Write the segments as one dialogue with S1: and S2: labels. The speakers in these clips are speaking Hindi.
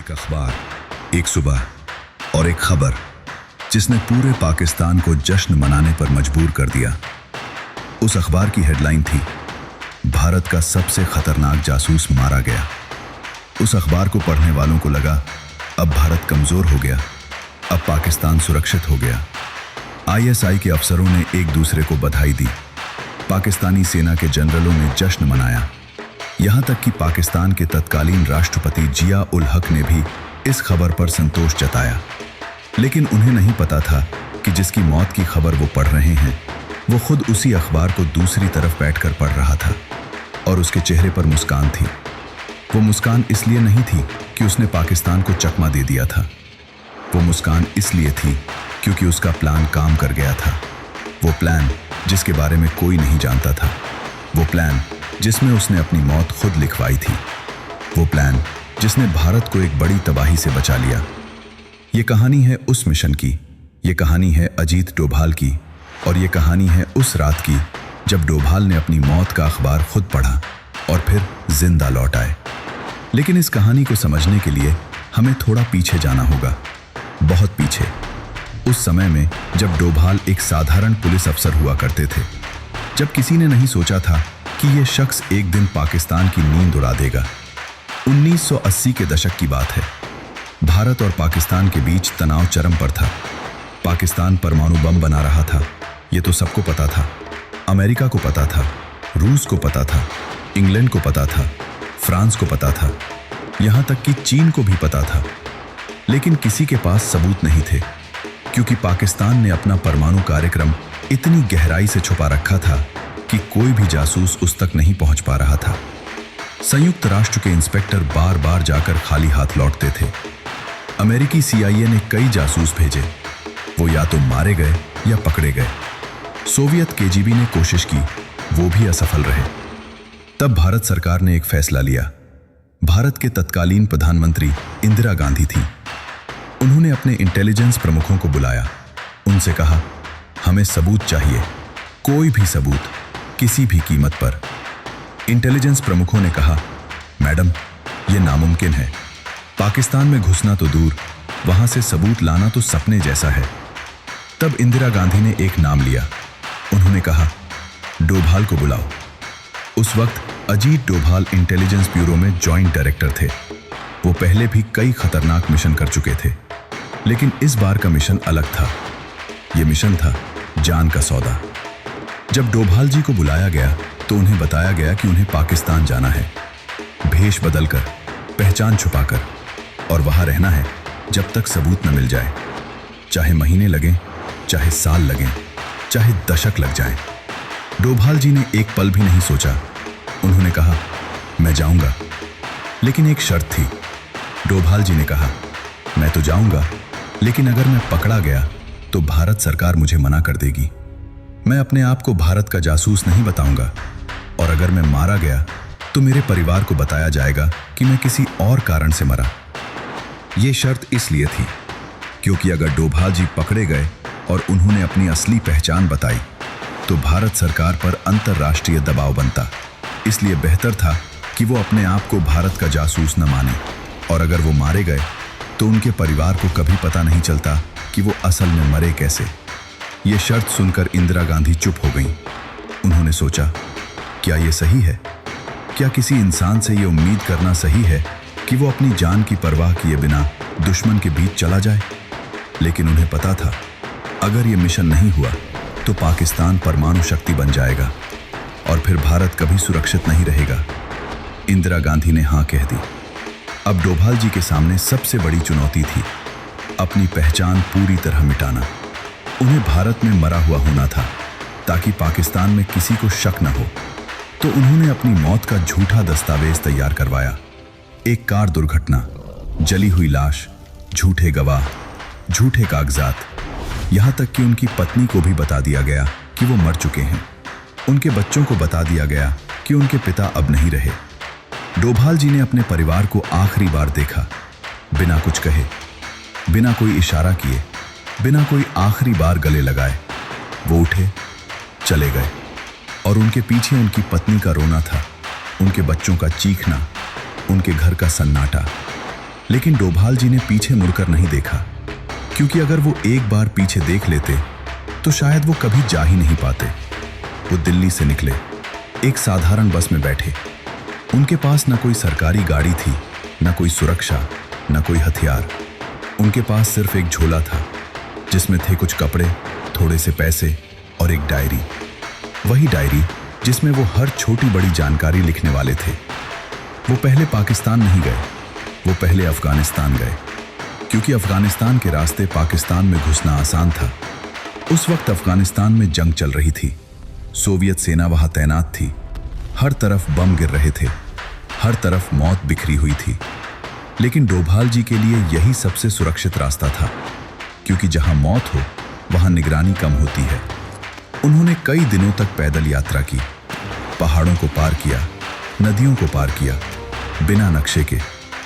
S1: एक अखबार, एक सुबह और एक खबर जिसने पूरे पाकिस्तान को जश्न मनाने पर मजबूर कर दिया। उस अखबार की हेडलाइन थी, भारत का सबसे खतरनाक जासूस मारा गया। उस अखबार को पढ़ने वालों को लगा अब भारत कमजोर हो गया, अब पाकिस्तान सुरक्षित हो गया। आईएसआई के अफसरों ने एक दूसरे को बधाई दी, पाकिस्तानी सेना के जनरलों ने जश्न मनाया। यहां तक कि पाकिस्तान के तत्कालीन राष्ट्रपति जिया उल हक ने भी इस खबर पर संतोष जताया। लेकिन उन्हें नहीं पता था कि जिसकी मौत की खबर वो पढ़ रहे हैं, वो खुद उसी अखबार को दूसरी तरफ बैठकर पढ़ रहा था और उसके चेहरे पर मुस्कान थी। वो मुस्कान इसलिए नहीं थी कि उसने पाकिस्तान को चकमा दे दिया था, वो मुस्कान इसलिए थी क्योंकि उसका प्लान काम कर गया था। वो प्लान जिसके बारे में कोई नहीं जानता था, वो प्लान जिसमें उसने अपनी मौत खुद लिखवाई थी, वो प्लान जिसने भारत को एक बड़ी तबाही से बचा लिया। ये कहानी है उस मिशन की, ये कहानी है अजीत डोभाल की, और ये कहानी है उस रात की जब डोभाल ने अपनी मौत का अखबार खुद पढ़ा और फिर जिंदा लौट आए। लेकिन इस कहानी को समझने के लिए हमें थोड़ा पीछे जाना होगा, बहुत पीछे, उस समय में जब डोभाल एक साधारण पुलिस अफसर हुआ करते थे, जब किसी ने नहीं सोचा था कि यह शख्स एक दिन पाकिस्तान की नींद उड़ा देगा। 1980 के दशक की बात है। भारत और पाकिस्तान के बीच तनाव चरम पर था। पाकिस्तान परमाणु बम बना रहा था, यह तो सबको पता था। अमेरिका को पता था, रूस को पता था, इंग्लैंड को पता था, फ्रांस को पता था, यहां तक कि चीन को भी पता था। लेकिन किसी के पास सबूत नहीं थे, क्योंकि पाकिस्तान ने अपना परमाणु कार्यक्रम इतनी गहराई से छुपा रखा था कि कोई भी जासूस उस तक नहीं पहुंच पा रहा था। संयुक्त राष्ट्र के इंस्पेक्टर बार बार जाकर खाली हाथ लौटते थे। अमेरिकी सीआईए ने कई जासूस भेजे, वो या तो मारे गए या पकड़े गए। सोवियत केजीबी ने कोशिश की, वो भी असफल रहे। तब भारत सरकार ने एक फैसला लिया। भारत के तत्कालीन प्रधानमंत्री इंदिरा गांधी थी। उन्होंने अपने इंटेलिजेंस प्रमुखों को बुलाया, उनसे कहा, हमें सबूत चाहिए, कोई भी सबूत, किसी भी कीमत पर। इंटेलिजेंस प्रमुखों ने कहा, मैडम, यह नामुमकिन है। पाकिस्तान में घुसना तो दूर, वहां से सबूत लाना तो सपने जैसा है। तब इंदिरा गांधी ने एक नाम लिया। उन्होंने कहा, डोभाल को बुलाओ। उस वक्त अजीत डोभाल इंटेलिजेंस ब्यूरो में जॉइंट डायरेक्टर थे। वो पहले भी कई खतरनाक मिशन कर चुके थे, लेकिन इस बार का मिशन अलग था। यह मिशन था जान का सौदा। जब डोभाल जी को बुलाया गया तो उन्हें बताया गया कि उन्हें पाकिस्तान जाना है, भेष बदलकर, पहचान छुपाकर, और वहां रहना है जब तक सबूत न मिल जाए, चाहे महीने लगें, चाहे साल लगें, चाहे दशक लग जाएं। डोभाल जी ने एक पल भी नहीं सोचा। उन्होंने कहा, मैं जाऊंगा, लेकिन एक शर्त थी। डोभाल जी ने कहा, मैं तो जाऊंगा, लेकिन अगर मैं पकड़ा गया तो भारत सरकार मुझे मना कर देगी। मैं अपने आप को भारत का जासूस नहीं बताऊंगा, और अगर मैं मारा गया तो मेरे परिवार को बताया जाएगा कि मैं किसी और कारण से मरा। यह शर्त इसलिए थी क्योंकि अगर डोभाल जी पकड़े गए और उन्होंने अपनी असली पहचान बताई तो भारत सरकार पर अंतर्राष्ट्रीय दबाव बनता। इसलिए बेहतर था कि वो अपने आप को भारत का जासूस न माने, और अगर वो मारे गए तो उनके परिवार को कभी पता नहीं चलता कि वो असल में मरे कैसे। ये शर्त सुनकर इंदिरा गांधी चुप हो गईं। उन्होंने सोचा, क्या ये सही है? क्या किसी इंसान से ये उम्मीद करना सही है कि वो अपनी जान की परवाह किए बिना दुश्मन के बीच चला जाए? लेकिन उन्हें पता था, अगर ये मिशन नहीं हुआ तो पाकिस्तान परमाणु शक्ति बन जाएगा और फिर भारत कभी सुरक्षित नहीं रहेगा। इंदिरा गांधी ने हाँ कह दी। अब डोभाल जी के सामने सबसे बड़ी चुनौती थी अपनी पहचान पूरी तरह मिटाना। उन्हें भारत में मरा हुआ होना था ताकि पाकिस्तान में किसी को शक न हो। तो उन्होंने अपनी मौत का झूठा दस्तावेज तैयार करवाया। एक कार दुर्घटना, जली हुई लाश, झूठे गवाह, झूठे कागजात, यहां तक कि उनकी पत्नी को भी बता दिया गया कि वो मर चुके हैं। उनके बच्चों को बता दिया गया कि उनके पिता अब नहीं रहे। डोभाल जी ने अपने परिवार को आखिरी बार देखा, बिना कुछ कहे, बिना कोई इशारा किए, बिना कोई आखिरी बार गले लगाए। वो उठे, चले गए, और उनके पीछे उनकी पत्नी का रोना था, उनके बच्चों का चीखना, उनके घर का सन्नाटा। लेकिन डोभाल जी ने पीछे मुड़कर नहीं देखा, क्योंकि अगर वो एक बार पीछे देख लेते तो शायद वो कभी जा ही नहीं पाते। वो दिल्ली से निकले, एक साधारण बस में बैठे। उनके पास न कोई सरकारी गाड़ी थी, न कोई सुरक्षा, न कोई हथियार। उनके पास सिर्फ एक झोला था जिसमें थे कुछ कपड़े, थोड़े से पैसे और एक डायरी। वही डायरी जिसमें वो हर छोटी बड़ी जानकारी लिखने वाले थे। वो पहले पाकिस्तान नहीं गए, वो पहले अफगानिस्तान गए, क्योंकि अफगानिस्तान के रास्ते पाकिस्तान में घुसना आसान था। उस वक्त अफगानिस्तान में जंग चल रही थी, सोवियत सेना वहां तैनात थी। हर तरफ बम गिर रहे थे, हर तरफ मौत बिखरी हुई थी। लेकिन डोभाल जी के लिए यही सबसे सुरक्षित रास्ता था, क्योंकि जहां मौत हो वहां निगरानी कम होती है। उन्होंने कई दिनों तक पैदल यात्रा की, पहाड़ों को पार किया, नदियों को पार किया, बिना नक्शे के,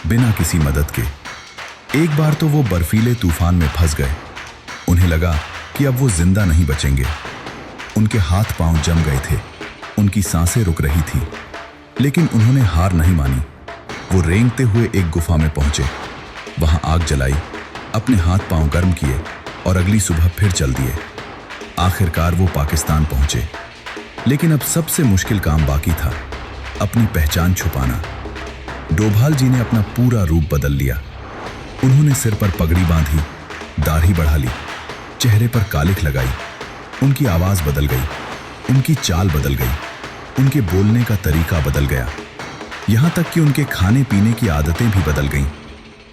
S1: बिना किसी मदद के। एक बार तो वो बर्फीले तूफान में फंस गए। उन्हें लगा कि अब वो जिंदा नहीं बचेंगे। उनके हाथ पांव जम गए थे, उनकी सांसें रुक रही थी, लेकिन उन्होंने हार नहीं मानी। वो रेंगते हुए एक गुफा में पहुंचे, वहां आग जलाई, अपने हाथ पांव गर्म किए और अगली सुबह फिर चल दिए। आखिरकार वो पाकिस्तान पहुंचे। लेकिन अब सबसे मुश्किल काम बाकी था, अपनी पहचान छुपाना। डोभाल जी ने अपना पूरा रूप बदल लिया। उन्होंने सिर पर पगड़ी बांधी, दाढ़ी बढ़ा ली, चेहरे पर कालिख लगाई। उनकी आवाज बदल गई, उनकी चाल बदल गई, उनके बोलने का तरीका बदल गया, यहां तक कि उनके खाने पीने की आदतें भी बदल गईं।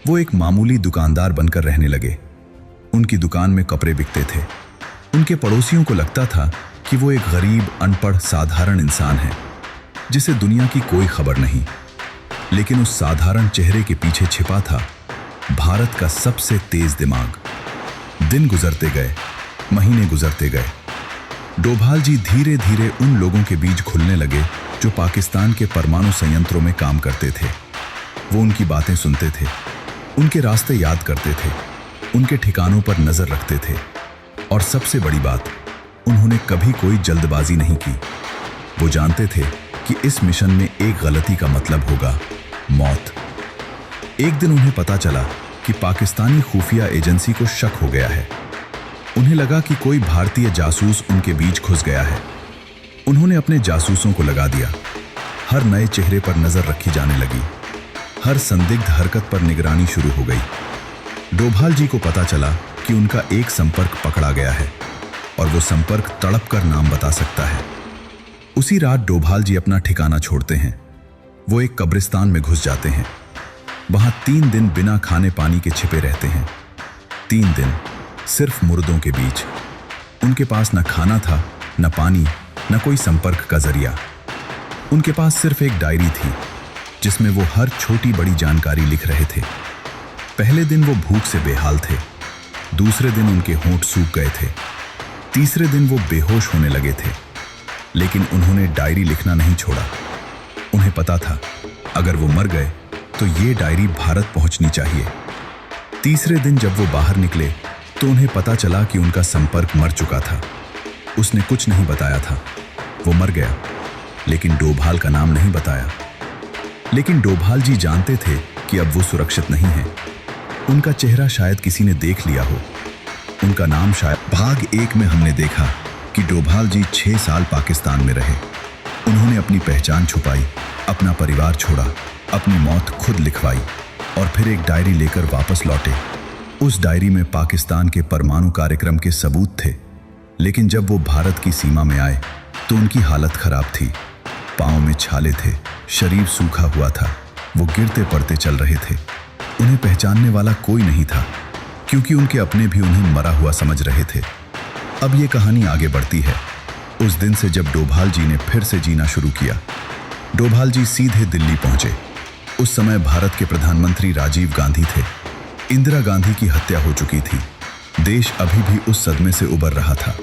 S1: वो एक मामूली दुकानदार बनकर रहने लगे। उनकी दुकान में कपड़े बिकते थे। उनके पड़ोसियों को लगता था कि वो एक गरीब, अनपढ़, साधारण इंसान है जिसे दुनिया की कोई खबर नहीं। लेकिन उस साधारण चेहरे के पीछे छिपा था भारत का सबसे तेज दिमाग। दिन गुजरते गए, महीने गुजरते गए। डोभाल जी धीरे धीरे उन लोगों के बीच घुलने लगे जो पाकिस्तान के परमाणु संयंत्रों में काम करते थे। वो उनकी बातें सुनते थे, उनके रास्ते याद करते थे, उनके ठिकानों पर नजर रखते थे। और सबसे बड़ी बात, उन्होंने कभी कोई जल्दबाजी नहीं की। वो जानते थे कि इस मिशन में एक गलती का मतलब होगा मौत। एक दिन उन्हें पता चला कि पाकिस्तानी खुफिया एजेंसी को शक हो गया है। उन्हें लगा कि कोई भारतीय जासूस उनके बीच घुस गया है। उन्होंने अपने जासूसों को लगा दिया। हर नए चेहरे पर नजर रखी जाने लगी, हर संदिग्ध हरकत पर निगरानी शुरू हो गई। डोभाल जी को पता चला कि उनका एक संपर्क पकड़ा गया है और वो संपर्क तड़प कर नाम बता सकता है। उसी रात डोभाल जी अपना ठिकाना छोड़ते हैं। वो एक कब्रिस्तान में घुस जाते हैं। वहां 3 दिन बिना खाने पानी के छिपे रहते हैं। 3 दिन सिर्फ मुर्दों के बीच। उनके पास न खाना था, न पानी, न कोई संपर्क का जरिया। उनके पास सिर्फ एक डायरी थी जिसमें वो हर छोटी बड़ी जानकारी लिख रहे थे। पहले दिन वो भूख से बेहाल थे, दूसरे दिन उनके होंठ सूख गए थे, तीसरे दिन वो बेहोश होने लगे थे। लेकिन उन्होंने डायरी लिखना नहीं छोड़ा। उन्हें पता था अगर वो मर गए तो ये डायरी भारत पहुंचनी चाहिए। तीसरे दिन जब वो बाहर निकले तो उन्हें पता चला कि उनका संपर्क मर चुका था। उसने कुछ नहीं बताया था, वो मर गया, लेकिन डोभाल का नाम नहीं बताया। लेकिन डोभाल जी जानते थे कि अब वो सुरक्षित नहीं है। उनका चेहरा शायद किसी ने देख लिया हो, उनका नाम शायद। भाग 1 में हमने देखा कि डोभाल जी 6 साल पाकिस्तान में रहे। उन्होंने अपनी पहचान छुपाई, अपना परिवार छोड़ा, अपनी मौत खुद लिखवाई और फिर एक डायरी लेकर वापस लौटे। उस डायरी में पाकिस्तान के परमाणु कार्यक्रम के सबूत थे। लेकिन जब वो भारत की सीमा में आए तो उनकी हालत खराब थी। पांव में छाले थे, शरीर सूखा हुआ था, वो गिरते पड़ते चल रहे थे। उन्हें पहचानने वाला कोई नहीं था, क्योंकि उनके अपने भी उन्हें मरा हुआ समझ रहे थे। अब ये कहानी आगे बढ़ती है उस दिन से जब डोभाल जी ने फिर से जीना शुरू किया। डोभाल जी सीधे दिल्ली पहुंचे। उस समय भारत के प्रधानमंत्री राजीव गांधी थे। इंदिरा गांधी की हत्या हो चुकी थी। देश अभी भी उस सदमे से उबर रहा था।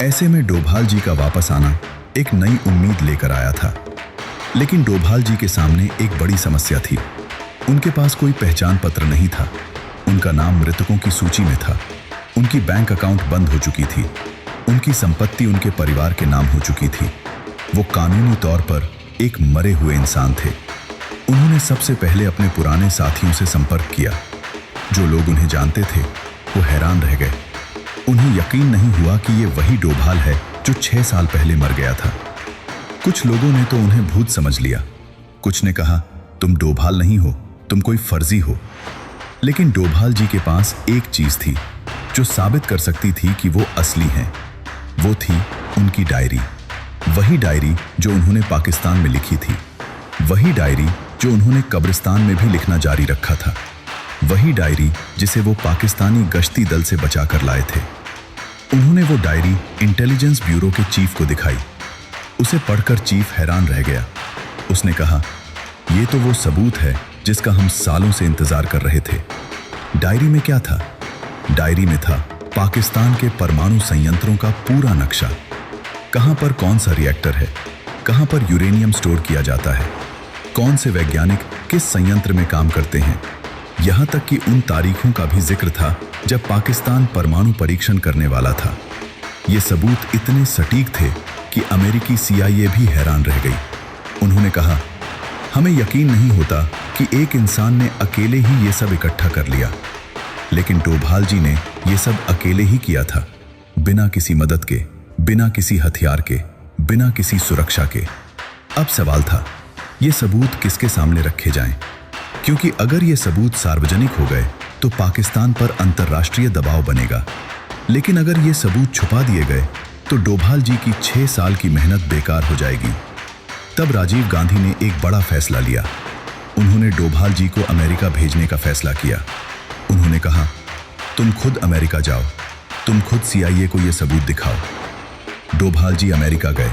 S1: ऐसे में डोभाल जी का वापस आना एक नई उम्मीद लेकर आया था। लेकिन डोभाल जी के सामने एक बड़ी समस्या थी। उनके पास कोई पहचान पत्र नहीं था। उनका नाम मृतकों की सूची में था। उनकी बैंक अकाउंट बंद हो चुकी थी। उनकी संपत्ति उनके परिवार के नाम हो चुकी थी। वो कानूनी तौर पर एक मरे हुए इंसान थे। उन्होंने सबसे पहले अपने पुराने साथियों से संपर्क किया। जो लोग उन्हें जानते थे वो हैरान रह गए। उन्हें यकीन नहीं हुआ कि ये वही डोभाल है जो 6 साल पहले मर गया था। कुछ लोगों ने तो उन्हें भूत समझ लिया। कुछ ने कहा, तुम डोभाल नहीं हो, तुम कोई फर्जी हो। लेकिन डोभाल जी के पास एक चीज थी जो साबित कर सकती थी कि वो असली हैं। वो थी उनकी डायरी। वही डायरी जो उन्होंने पाकिस्तान में लिखी थी, वही डायरी जो उन्होंने कब्रिस्तान में भी लिखना जारी रखा था, वही डायरी जिसे वो पाकिस्तानी गश्ती दल से बचा कर लाए थे। उन्होंने वो डायरी इंटेलिजेंस ब्यूरो के चीफ को दिखाई। उसे पढ़कर चीफ हैरान रह गया। उसने कहा, ये तो वो सबूत है जिसका हम सालों से इंतजार कर रहे थे। डायरी में क्या था? डायरी में था पाकिस्तान के परमाणु संयंत्रों का पूरा नक्शा। कहां पर कौन सा रिएक्टर है, कहां पर यूरेनियम स्टोर किया जाता है, कौन से वैज्ञानिक किस संयंत्र में काम करते हैं। यहां तक कि उन तारीखों का भी जिक्र था जब पाकिस्तान परमाणु परीक्षण करने वाला था। ये सबूत इतने सटीक थे कि अमेरिकी CIA भी हैरान रह गई। उन्होंने कहा, हमें यकीन नहीं होता कि एक इंसान ने अकेले ही ये सब इकट्ठा कर लिया। लेकिन डोभाल जी ने ये सब अकेले ही किया था, बिना किसी मदद के, बिना किसी हथियार के, बिना किसी सुरक्षा के। अब सवाल था, ये सबूत किसके सामने रखे जाएं? क्योंकि अगर ये सबूत सार्वजनिक हो गए तो पाकिस्तान पर अंतर्राष्ट्रीय दबाव बनेगा। लेकिन अगर ये सबूत छुपा दिए गए तो डोभाल जी की 6 साल की मेहनत बेकार हो जाएगी। तब राजीव गांधी ने एक बड़ा फैसला लिया। उन्होंने डोभाल जी को अमेरिका भेजने का फैसला किया। उन्होंने कहा, तुम खुद अमेरिका जाओ, तुम खुद CIA को यह सबूत दिखाओ। डोभाल जी अमेरिका गए।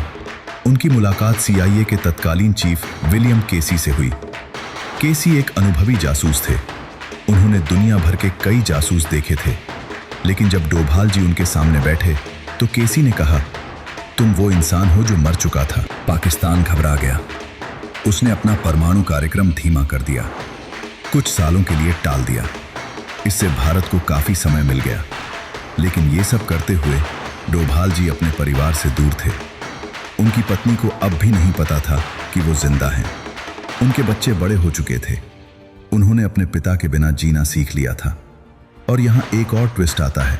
S1: उनकी मुलाकात CIA के तत्कालीन चीफ विलियम केसी से हुई। केसी एक अनुभवी जासूस थे। उन्होंने दुनिया भर के कई जासूस देखे थे। लेकिन जब डोभाल जी उनके सामने बैठे तो केसी ने कहा, तुम वो इंसान हो जो मर चुका था। पाकिस्तान घबरा गया। उसने अपना परमाणु कार्यक्रम धीमा कर दिया, कुछ सालों के लिए टाल दिया। इससे भारत को काफी समय मिल गया। लेकिन ये सब करते हुए डोभाल जी अपने परिवार से दूर थे। उनकी पत्नी को अब भी नहीं पता था कि वो जिंदा हैं। उनके बच्चे बड़े हो चुके थे। उन्होंने अपने पिता के बिना जीना सीख लिया था। और यहाँ एक और ट्विस्ट आता है।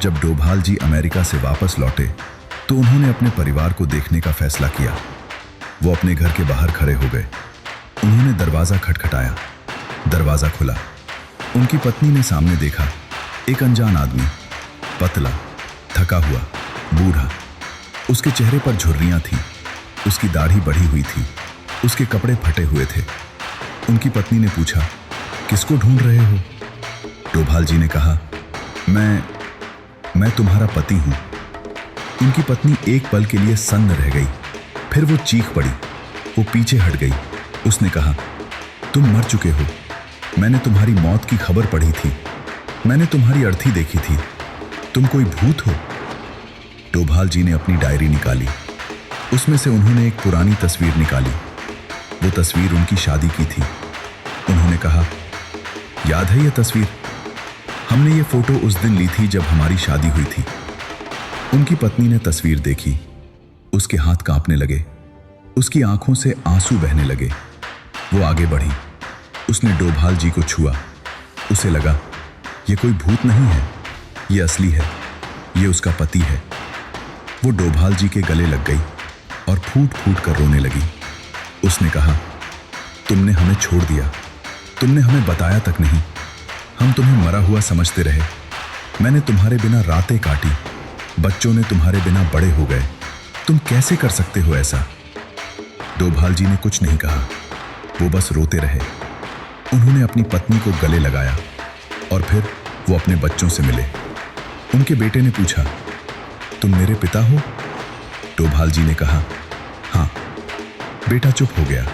S1: जब डोभाल जी अमेरिका से वापस लौटे तो उन्होंने अपने परिवार को देखने का फैसला किया। वो अपने घर के बाहर खड़े हो गए। उन्होंने दरवाजा खटखटाया। दरवाजा खुला। उनकी पत्नी ने सामने देखा, एक अनजान आदमी, पतला, थका हुआ, बूढ़ा। उसके चेहरे पर झुर्रियां थीं, उसकी दाढ़ी बढ़ी हुई थी, उसके कपड़े फटे हुए थे। उनकी पत्नी ने पूछा, किसको ढूंढ रहे हो? डोभाल जी ने कहा, मैं तुम्हारा पति हूं। उनकी पत्नी एक पल के लिए सन्न रह गई। फिर वो चीख पड़ी। वो पीछे हट गई। उसने कहा, तुम मर चुके हो। मैंने तुम्हारी मौत की खबर पढ़ी थी। मैंने तुम्हारी अर्थी देखी थी। तुम कोई भूत हो। डोभाल जी ने अपनी डायरी निकाली। उसमें से उन्होंने एक पुरानी तस्वीर निकाली। वो तस्वीर उनकी शादी की थी। उन्होंने कहा, याद है ये तस्वीर? हमने ये फोटो उस दिन ली थी जब हमारी शादी हुई थी। उनकी पत्नी ने तस्वीर देखी। उसके हाथ कांपने लगे। उसकी आंखों से आंसू बहने लगे। वो आगे बढ़ी। उसने डोभाल जी को छुआ। उसे लगा, ये कोई भूत नहीं है, ये असली है, ये उसका पति है। वो डोभाल जी के गले लग गई और फूट फूट कर रोने लगी। उसने कहा, तुमने हमें छोड़ दिया, तुमने हमें बताया तक नहीं। हम तुम्हें मरा हुआ समझते रहे। मैंने तुम्हारे बिना रातें काटी। बच्चों ने तुम्हारे बिना बड़े हो गए। तुम कैसे कर सकते हो ऐसा? डोभाल जी ने कुछ नहीं कहा। वो बस रोते रहे। उन्होंने अपनी पत्नी को गले लगाया और फिर वो अपने बच्चों से मिले। उनके बेटे ने पूछा, तुम मेरे पिता हो? डोभाल जी ने कहा, हाँ। बेटा चुप हो गया।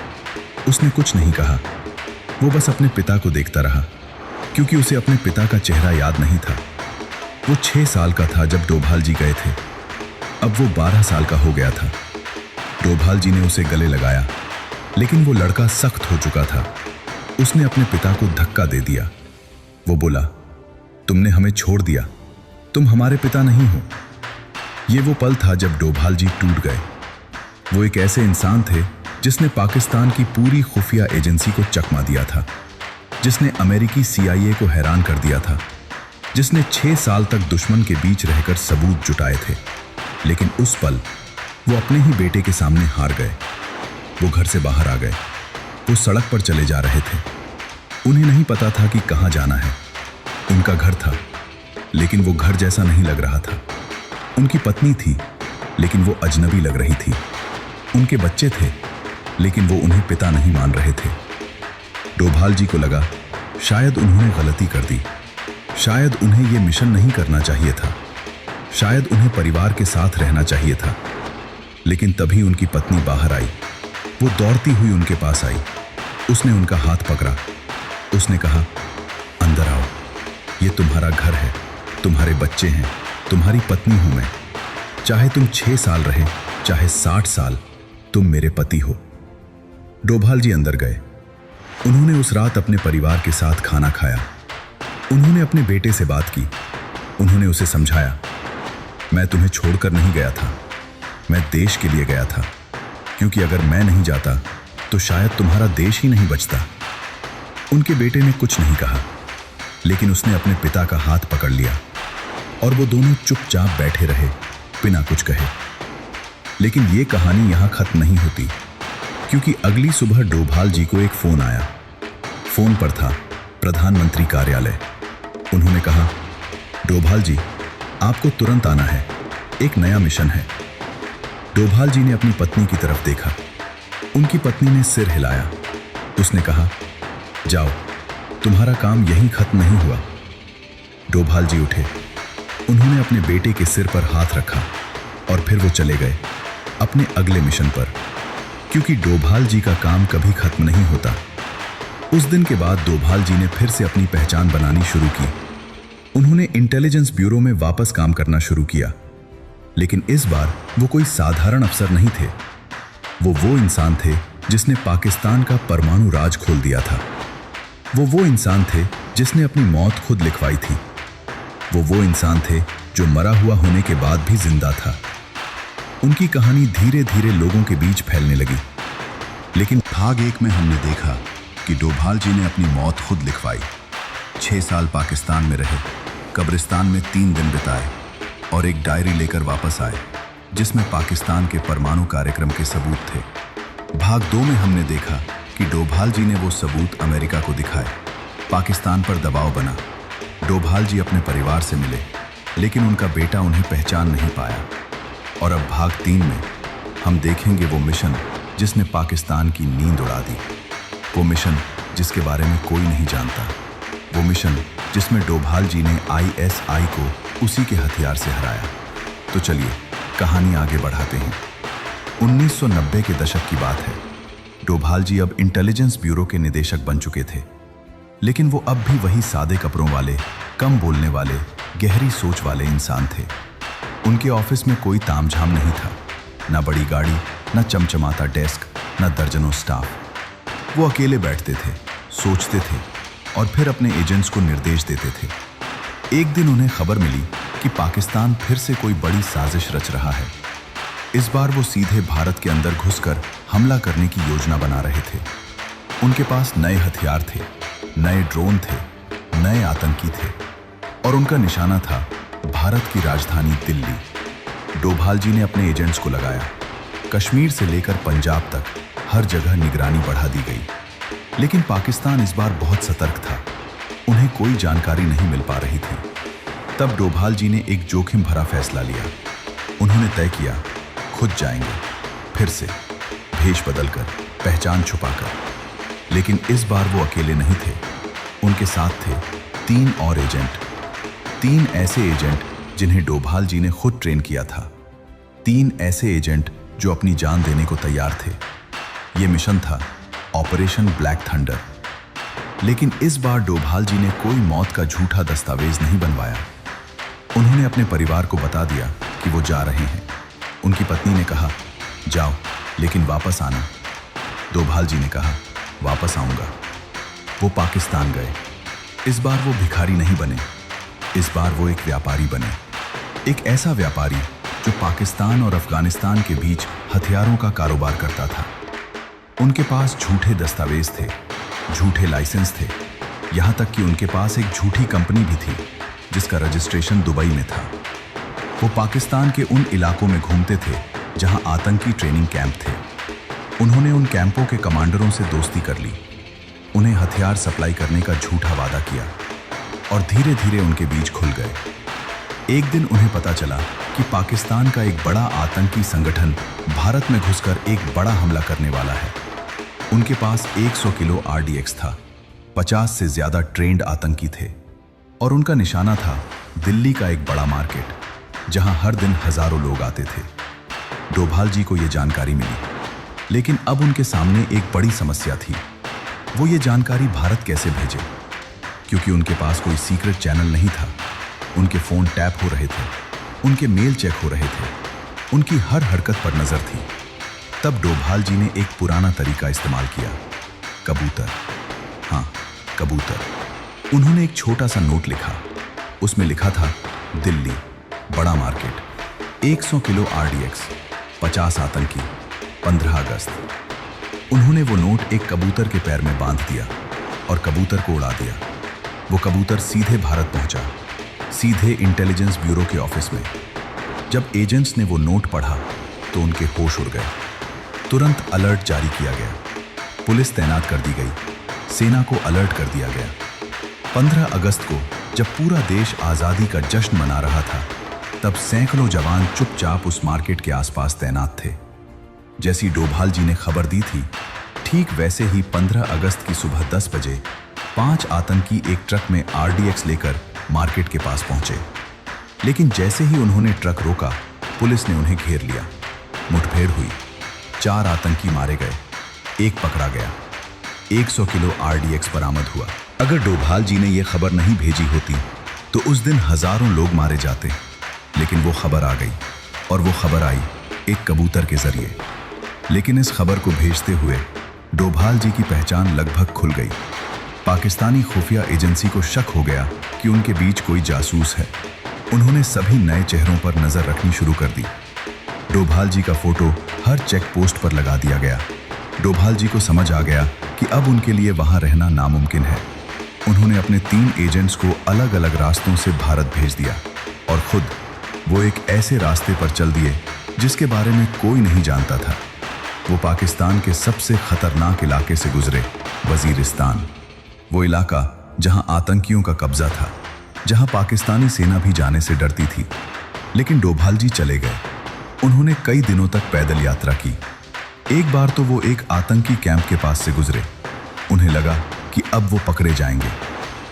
S1: उसने कुछ नहीं कहा। वो बस अपने पिता को देखता रहा, क्योंकि उसे अपने पिता का चेहरा याद नहीं था। वो 6 साल का था जब डोभाल जी गए थे। अब वो 12 साल का हो गया था। डोभाल जी ने उसे गले लगाया, लेकिन वो लड़का सख्त हो चुका था। उसने अपने पिता को धक्का दे दिया। वो बोला, तुमने हमें छोड़ दिया, तुम हमारे पिता नहीं हो। ये वो पल था जब डोभाल जी टूट गए। वो एक ऐसे इंसान थे जिसने पाकिस्तान की पूरी खुफिया एजेंसी को चकमा दिया था, जिसने अमेरिकी CIA को हैरान कर दिया था, जिसने 6 साल तक दुश्मन के बीच रहकर सबूत जुटाए थे। लेकिन उस पल वो अपने ही बेटे के सामने हार गए। वो घर से बाहर आ गए। वो सड़क पर चले जा रहे थे। उन्हें नहीं पता था कि कहाँ जाना है। उनका घर था, लेकिन वो घर जैसा नहीं लग रहा था। उनकी पत्नी थी, लेकिन वो अजनबी लग रही थी। उनके बच्चे थे, लेकिन वो उन्हें पिता नहीं मान रहे थे। डोभाल जी को लगा शायद उन्होंने गलती कर दी। शायद उन्हें यह मिशन नहीं करना चाहिए था। शायद उन्हें परिवार के साथ रहना चाहिए था। लेकिन तभी उनकी पत्नी बाहर आई। वो दौड़ती हुई उनके पास आई। उसने उनका हाथ पकड़ा। उसने कहा, अंदर आओ, ये तुम्हारा घर है, तुम्हारे बच्चे हैं, तुम्हारी पत्नी हूं मैं। चाहे तुम 6 साल रहे, चाहे 60 साल, तुम मेरे पति हो। डोभाल जी अंदर गए। उन्होंने उस रात अपने परिवार के साथ खाना खाया। उन्होंने अपने बेटे से बात की। उन्होंने उसे समझाया, मैं तुम्हें छोड़कर नहीं गया था, मैं देश के लिए गया था, क्योंकि अगर मैं नहीं जाता तो शायद तुम्हारा देश ही नहीं बचता। उनके बेटे ने कुछ नहीं कहा, लेकिन उसने अपने पिता का हाथ पकड़ लिया और वो दोनों चुपचाप बैठे रहे, बिना कुछ कहे। लेकिन ये कहानी यहां खत्म नहीं होती, क्योंकि अगली सुबह डोभाल जी को एक फोन आया। फोन पर था प्रधानमंत्री कार्यालय। उन्होंने कहा, डोभाल जी, आपको तुरंत आना है, एक नया मिशन है। डोभाल जी ने अपनी पत्नी की तरफ देखा। उनकी पत्नी ने सिर हिलाया। उसने कहा, जाओ, तुम्हारा काम यहीं खत्म नहीं हुआ। डोभाल जी उठे। उन्होंने अपने बेटे के सिर पर हाथ रखा और फिर वो चले गए अपने अगले मिशन पर, क्योंकि डोभाल जी का काम कभी खत्म नहीं होता। उस दिन के बाद डोभाल जी ने फिर से अपनी पहचान बनानी शुरू की। उन्होंने इंटेलिजेंस ब्यूरो में वापस काम करना शुरू किया। लेकिन इस बार वो कोई साधारण अफसर नहीं थे। वो इंसान थे जिसने पाकिस्तान का परमाणु राज खोल दिया था। वो इंसान थे जिसने अपनी मौत खुद लिखवाई थी। वो इंसान थे जो मरा हुआ होने के बाद भी जिंदा था। उनकी कहानी धीरे धीरे लोगों के बीच फैलने लगी। लेकिन भाग 1 में हमने देखा कि डोभाल जी ने अपनी मौत खुद लिखवाई। 6 साल पाकिस्तान में रहे, कब्रिस्तान में 3 दिन बिताए और एक डायरी लेकर वापस आए, जिसमें पाकिस्तान के परमाणु कार्यक्रम के सबूत थे। भाग 2 में हमने देखा कि डोभाल जी ने वो सबूत अमेरिका को दिखाए। पाकिस्तान पर दबाव बना। डोभाल जी अपने परिवार से मिले, लेकिन उनका बेटा उन्हें पहचान नहीं पाया। और अब भाग 3 में हम देखेंगे वो मिशन जिसने पाकिस्तान की नींद उड़ा दी। वो मिशन जिसके बारे में कोई नहीं जानता। वो मिशन जिसमें डोभाल जी ने ISI को उसी के हथियार से हराया। तो चलिए कहानी आगे बढ़ाते हैं। 1990 के दशक की बात है। डोभाल जी अब इंटेलिजेंस ब्यूरो के निदेशक बन चुके थे, लेकिन वो अब भी वही सादे कपड़ों वाले, कम बोलने वाले, गहरी सोच वाले इंसान थे। उनके ऑफिस में कोई तामझाम नहीं था, ना बड़ी गाड़ी, ना चमचमाता डेस्क, ना दर्जनों स्टाफ। वो अकेले बैठते थे, सोचते थे और फिर अपने एजेंट्स को निर्देश देते थे। एक दिन उन्हें खबर मिली कि पाकिस्तान फिर से कोई बड़ी साजिश रच रहा है। इस बार वो सीधे भारत के अंदर घुसकर हमला करने की योजना बना रहे थे। उनके पास नए हथियार थे, नए ड्रोन थे, नए आतंकी थे और उनका निशाना था भारत की राजधानी दिल्ली। डोभाल जी ने अपने एजेंट्स को लगाया। कश्मीर से लेकर पंजाब तक हर जगह निगरानी बढ़ा दी गई। लेकिन पाकिस्तान इस बार बहुत सतर्क था। उन्हें कोई जानकारी नहीं मिल पा रही थी। तब डोभाल जी ने एक जोखिम भरा फैसला लिया। उन्होंने तय किया, खुद जाएंगे, फिर से भेष बदलकर, पहचान छुपाकर। लेकिन इस बार वो अकेले नहीं थे। उनके साथ थे 3 और एजेंट। 3 ऐसे एजेंट जिन्हें डोभाल जी ने खुद ट्रेन किया था। 3 ऐसे एजेंट जो अपनी जान देने को तैयार थे। ये मिशन था ऑपरेशन ब्लैक थंडर। लेकिन इस बार डोभाल जी ने कोई मौत का झूठा दस्तावेज नहीं बनवाया। उन्होंने अपने परिवार को बता दिया कि वो जा रहे हैं। उनकी पत्नी ने कहा, जाओ, लेकिन वापस आना। डोभाल जी ने कहा, वापस आऊंगा। वो पाकिस्तान गए। इस बार वो भिखारी नहीं बने। इस बार वो एक व्यापारी बने। एक ऐसा व्यापारी जो पाकिस्तान और अफगानिस्तान के बीच हथियारों का कारोबार करता था। उनके पास झूठे दस्तावेज थे, झूठे लाइसेंस थे, यहाँ तक कि उनके पास एक झूठी कंपनी भी थी जिसका रजिस्ट्रेशन दुबई में था। वो पाकिस्तान के उन इलाकों में घूमते थे जहां आतंकी ट्रेनिंग कैंप थे। उन्होंने उन कैंपों के कमांडरों से दोस्ती कर ली, उन्हें हथियार सप्लाई करने का झूठा वादा किया और धीरे धीरे उनके बीच घुल गए। एक दिन उन्हें पता चला कि पाकिस्तान का एक बड़ा आतंकी संगठन भारत में घुसकर एक बड़ा हमला करने वाला है। उनके पास 100 किलो RDX था, 50 से ज्यादा ट्रेंड आतंकी थे और उनका निशाना था दिल्ली का एक बड़ा मार्केट जहां हर दिन हजारों लोग आते थे। डोभाल जी को यह जानकारी मिली, लेकिन अब उनके सामने एक बड़ी समस्या थी। वो ये जानकारी भारत कैसे भेजे, क्योंकि उनके पास कोई सीक्रेट चैनल नहीं था। उनके फोन टैप हो रहे थे, उनके मेल चेक हो रहे थे, उनकी हर हरकत पर नजर थी। तब डोभाल जी ने एक पुराना तरीका इस्तेमाल किया, कबूतर। हाँ, कबूतर। उन्होंने एक छोटा सा नोट लिखा, उसमें लिखा था दिल्ली, बड़ा मार्केट, 100 किलो RDX, 50 आतंकी, 15 अगस्त। उन्होंने वो नोट एक कबूतर के पैर में बांध दिया और कबूतर को उड़ा दिया। वो कबूतर सीधे भारत पहुंचा, सीधे इंटेलिजेंस ब्यूरो के ऑफिस में। जब एजेंट्स ने वो नोट पढ़ा तो उनके होश उड़ गए। तुरंत अलर्ट जारी किया गया, पुलिस तैनात कर दी गई, सेना को अलर्ट कर दिया गया। 15 अगस्त को जब पूरा देश आज़ादी का जश्न मना रहा था, तब सैकड़ों जवान चुपचाप उस मार्केट के आसपास तैनात थे। जैसी डोभाल जी ने खबर दी थी, ठीक वैसे ही 15 अगस्त की सुबह 10 बजे 5 आतंकी एक ट्रक में RDX लेकर मार्केट के पास पहुंचे। लेकिन जैसे ही उन्होंने ट्रक रोका, पुलिस ने उन्हें घेर लिया। मुठभेड़ हुई, 4 आतंकी मारे गए, एक पकड़ा गया, 100 किलो RDX बरामद हुआ। अगर डोभाल जी ने यह खबर नहीं भेजी होती तो उस दिन हजारों लोग मारे जाते। लेकिन वो खबर आ गई, और वो खबर आई एक कबूतर के जरिए। लेकिन इस खबर को भेजते हुए डोभाल जी की पहचान लगभग खुल गई। पाकिस्तानी खुफिया एजेंसी को शक हो गया कि उनके बीच कोई जासूस है। उन्होंने सभी नए चेहरों पर नजर रखनी शुरू कर दी। डोभाल जी का फोटो हर चेक पोस्ट पर लगा दिया गया। डोभाल जी को समझ आ गया कि अब उनके लिए वहां रहना नामुमकिन है। उन्होंने अपने 3 एजेंट्स को अलग अलग रास्तों से भारत भेज दिया और खुद वो एक ऐसे रास्ते पर चल दिए जिसके बारे में कोई नहीं जानता था। वो पाकिस्तान के सबसे खतरनाक इलाके से गुजरे, वजीरिस्तान। वो इलाका जहां आतंकियों का कब्जा था, जहां पाकिस्तानी सेना भी जाने से डरती थी। लेकिन डोभाल जी चले गए। उन्होंने कई दिनों तक पैदल यात्रा की। एक बार तो वो एक आतंकी कैंप के पास से गुजरे। उन्हें लगा कि अब वो पकड़े जाएंगे,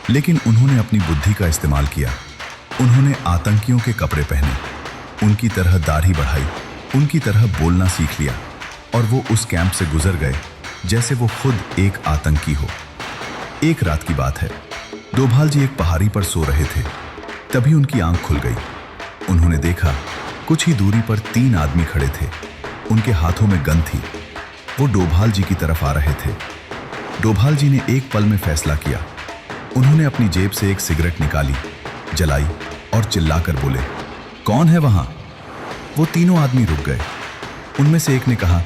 S1: लेकिन उन्होंने अपनी बुद्धि का इस्तेमाल किया। उन्होंने आतंकियों के कपड़े पहने, उनकी तरह दाढ़ी बढ़ाई, उनकी तरह बोलना सीख लिया और वो उस कैंप से गुजर गए जैसे वो खुद एक आतंकी हो। एक रात की बात है, डोभाल जी एक पहाड़ी पर सो रहे थे। तभी उनकी आंख खुल गई। उन्होंने देखा कुछ ही दूरी पर 3 आदमी खड़े थे। उनके हाथों में गन थी। वो डोभाल जी की तरफ आ रहे थे। डोभाल जी ने एक पल में फैसला किया। उन्होंने अपनी जेब से एक सिगरेट निकाली, जलाई और चिल्लाकर बोले, कौन है वहां? वो तीनों आदमी रुक गए। उनमें से एक ने कहा,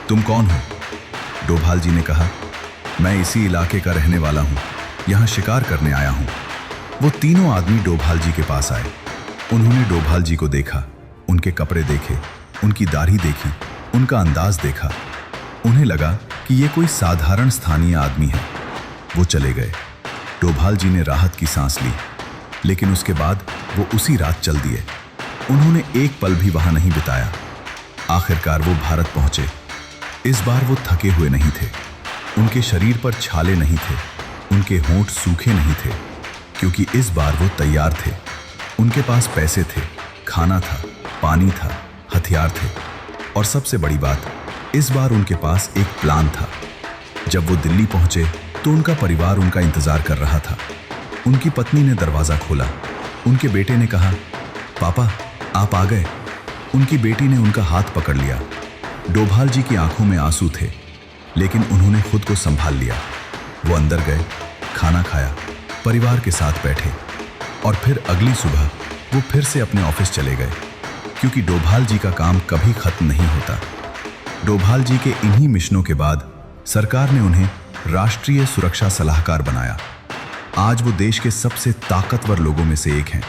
S1: तुम कौन हो? डोभाल जी ने कहा, मैं इसी इलाके का रहने वाला हूं, यहां शिकार करने आया हूं। वो तीनों आदमी डोभाल जी के पास आए। उन्होंने डोभाल जी को देखा, उनके कपड़े देखे, उनकी दाढ़ी देखी, उनका अंदाज देखा। उन्हें लगा कि ये कोई साधारण स्थानीय आदमी है। वो चले गए। डोभाल जी ने राहत की सांस ली, लेकिन उसके बाद वो उसी रात चल दिए। उन्होंने एक पल भी वहां नहीं बिताया। आखिरकार वो भारत पहुंचे। इस बार वो थके हुए नहीं थे। उनके शरीर पर छाले नहीं थे, उनके होंठ सूखे नहीं थे, क्योंकि इस बार वो तैयार थे। उनके पास पैसे थे, खाना था, पानी था, हथियार थे, और सबसे बड़ी बात, इस बार उनके पास एक प्लान था। जब वो दिल्ली पहुंचे तो उनका परिवार उनका इंतजार कर रहा था। उनकी पत्नी ने दरवाजा खोला। उनके बेटे ने कहा, पापा आप आ गए। उनकी बेटी ने उनका हाथ पकड़ लिया। डोभाल जी की आंखों में आंसू थे, लेकिन उन्होंने खुद को संभाल लिया। वो अंदर गए, खाना खाया, परिवार के साथ बैठे, और फिर अगली सुबह वो फिर से अपने ऑफिस चले गए, क्योंकि डोभाल जी का काम कभी खत्म नहीं होता। डोभाल जी के इन्हीं मिशनों के बाद सरकार ने उन्हें राष्ट्रीय सुरक्षा सलाहकार बनाया। आज वो देश के सबसे ताकतवर लोगों में से एक हैं,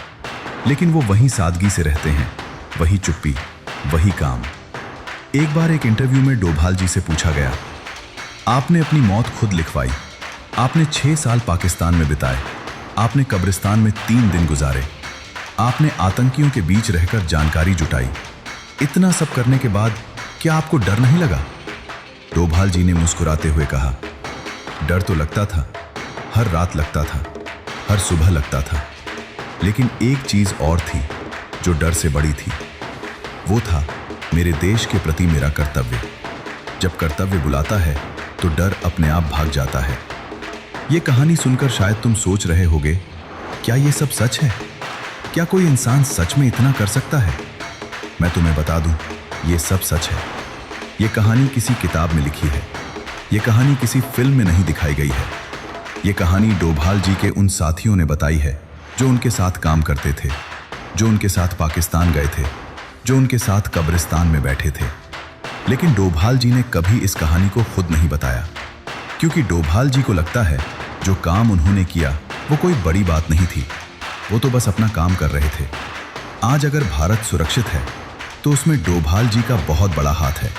S1: लेकिन वो वही सादगी से रहते हैं, वही चुप्पी, वही काम। एक बार एक इंटरव्यू में डोभाल जी से पूछा गया, आपने अपनी मौत खुद लिखवाई, आपने 6 साल पाकिस्तान में बिताए, आपने कब्रिस्तान में 3 दिन गुजारे, आपने आतंकियों के बीच रहकर जानकारी जुटाई, इतना सब करने के बाद क्या आपको डर नहीं लगा? डोभाल जी ने मुस्कुराते हुए कहा, डर तो लगता था, हर रात लगता था, हर सुबह लगता था, लेकिन एक चीज और थी जो डर से बड़ी थी। वो था मेरे देश के प्रति मेरा कर्तव्य। जब कर्तव्य बुलाता है तो डर अपने आप भाग जाता है। ये कहानी सुनकर शायद तुम सोच रहे होगे, क्या ये सब सच है? क्या कोई इंसान सच में इतना कर सकता है? मैं तुम्हें बता दूं, ये सब सच है। ये कहानी किसी किताब में लिखी है, ये कहानी किसी फिल्म में नहीं दिखाई गई है। ये कहानी डोभाल जी के उन साथियों ने बताई है जो उनके साथ काम करते थे, जो उनके साथ पाकिस्तान गए थे, जो उनके साथ कब्रिस्तान में बैठे थे। लेकिन डोभाल जी ने कभी इस कहानी को खुद नहीं बताया, क्योंकि डोभाल जी को लगता है जो काम उन्होंने किया वो कोई बड़ी बात नहीं थी, वो तो बस अपना काम कर रहे थे। आज अगर भारत सुरक्षित है तो उसमें डोभाल जी का बहुत बड़ा हाथ है।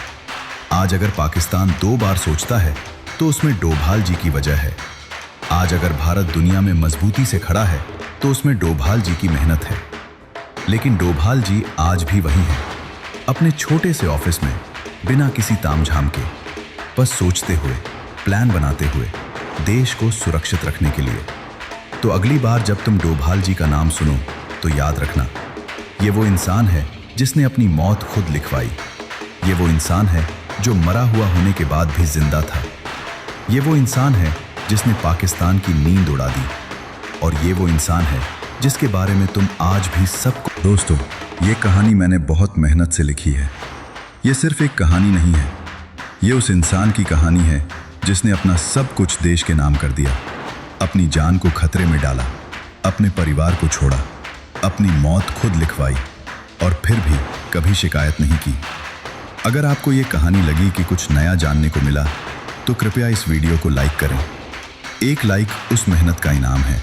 S1: आज अगर पाकिस्तान 2 बार सोचता है तो उसमें डोभाल जी की वजह है। आज अगर भारत दुनिया में मजबूती से खड़ा है तो उसमें डोभाल जी की मेहनत है। लेकिन डोभाल जी आज भी वही हैं, अपने छोटे से ऑफिस में, बिना किसी तामझाम के, बस सोचते हुए, प्लान बनाते हुए, देश को सुरक्षित रखने के लिए। तो अगली बार जब तुम डोभाल जी का नाम सुनो तो याद रखना, ये वो इंसान है जिसने अपनी मौत खुद लिखवाई। ये वो इंसान है जो मरा हुआ होने के बाद भी जिंदा था। ये वो इंसान है जिसने पाकिस्तान की नींद उड़ा दी। और ये वो इंसान है जिसके बारे में तुम आज भी सबको। दोस्तों, ये कहानी मैंने बहुत मेहनत से लिखी है। ये सिर्फ एक कहानी नहीं है, ये उस इंसान की कहानी है जिसने अपना सब कुछ देश के नाम कर दिया, अपनी जान को खतरे में डाला, अपने परिवार को छोड़ा, अपनी मौत खुद लिखवाई और फिर भी कभी शिकायत नहीं की। अगर आपको ये कहानी लगी कि कुछ नया जानने को मिला तो कृपया इस वीडियो को लाइक करें। एक लाइक उस मेहनत का इनाम है।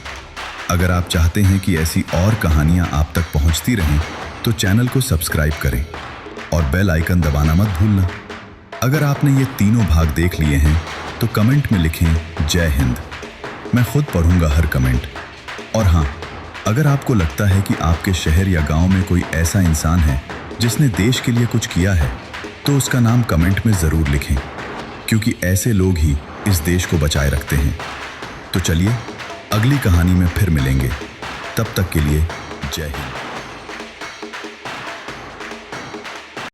S1: अगर आप चाहते हैं कि ऐसी और कहानियां आप तक पहुंचती रहें तो चैनल को सब्सक्राइब करें और बेल आइकन दबाना मत भूलना। अगर आपने ये तीनों भाग देख लिए हैं तो कमेंट में लिखें जय हिंद। मैं खुद पढ़ूंगा हर कमेंट। और हाँ, अगर आपको लगता है कि आपके शहर या गांव में कोई ऐसा इंसान है जिसने देश के लिए कुछ किया है तो उसका नाम कमेंट में ज़रूर लिखें, क्योंकि ऐसे लोग ही इस देश को बचाए रखते हैं। तो चलिए अगली कहानी में फिर मिलेंगे। तब तक के लिए जय हिंद।